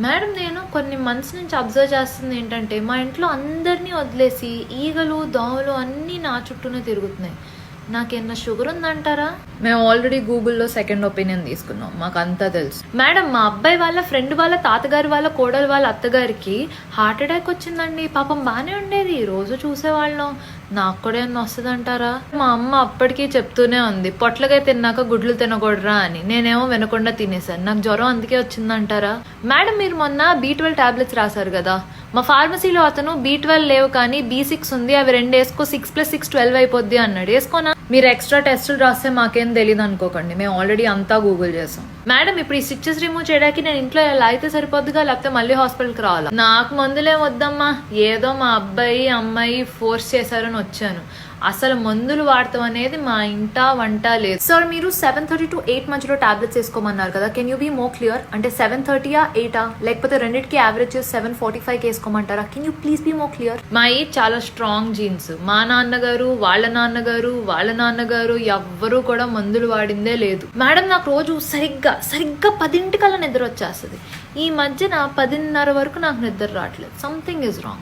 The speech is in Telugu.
మేడం నేను కొన్ని మంత్స్ నుంచి అబ్జర్వ్ చేస్తుంది ఏంటంటే మా ఇంట్లో అందరినీ వదిలేసి ఈగలు దోమలు అన్నీ నా చుట్టూనే తిరుగుతున్నాయి. నాకేమన్నా షుగర్ ఉందంటారా? మేము ఆల్రెడీ గూగుల్లో సెకండ్ ఒపీనియన్ తీసుకున్నాం, మాకు అంతా తెలుసు. మేడం మా అబ్బాయి వాళ్ళ ఫ్రెండ్ వాళ్ళ తాతగారి వాళ్ళ కోడలు వాళ్ళ అత్తగారికి హార్ట్ అటాక్ వచ్చిందండి. పాపం బాగానే ఉండేది, రోజు చూసేవాళ్ళం. నాకు కూడా ఏమన్నా వస్తుంది అంటారా? మా అమ్మ అప్పటికీ చెప్తూనే ఉంది పొట్లగా తిన్నాక గుడ్లు తినకూడరా అని. నేనేమో వినకుండా తినేసాను, నాకు జ్వరం అందుకే వచ్చిందంటారా? మేడం మీరు మొన్న B12 టాబ్లెట్స్ రాశారు కదా, మా ఫార్మసీలో అతను B12 లేవు కానీ B6 ఉంది, అవి 2 వేసుకో, 6 + 6 12 అయిపోద్ది అన్నాడు. వేసుకోనా? మీరు ఎక్స్ట్రా టెస్టులు రాస్తే మాకేం తెలియదు అనుకోకండి, మేము ఆల్రెడీ అంతా గూగుల్ చేసాం. మేడం ఇప్పుడు ఈ స్టిచెస్ రిమూవ్ చేయడానికి నేను ఇంట్లో ఎలా అయితే సరిపోద్దుగా, లేకపోతే మళ్ళీ హాస్పిటల్కి రావాలా? నాకు మందులేం వద్దమ్మా, ఏదో మా అబ్బాయి అమ్మాయి ఫోర్స్ చేశారని వచ్చాను. అసలు మందులు వాడతాం అనేది మా ఇంట వంట లేదు. సార్ మీరు 7:30 to 8 మధ్యలో టాబ్లెట్స్ వేసుకోమన్నారు కదా, can you be more clear? అంటే 7:30 8 లేకపోతే రెండింటికి యావరేజ్ 7:45 వేసుకోమంటారా? Can you please be more clear? మా చాలా స్ట్రాంగ్ జీన్స్, మా నాన్నగారు వాళ్ళ నాన్నగారు వాళ్ళ నాన్నగారు ఎవ్వరూ కూడా మందులు వాడిందే లేదు. మేడం నాకు రోజు సరిగ్గా 10ంటికల్లా నిద్ర వచ్చేస్తుంది. ఈ మధ్యన 10:30 వరకు నాకు నిద్ర రావట్లేదు. Something is wrong.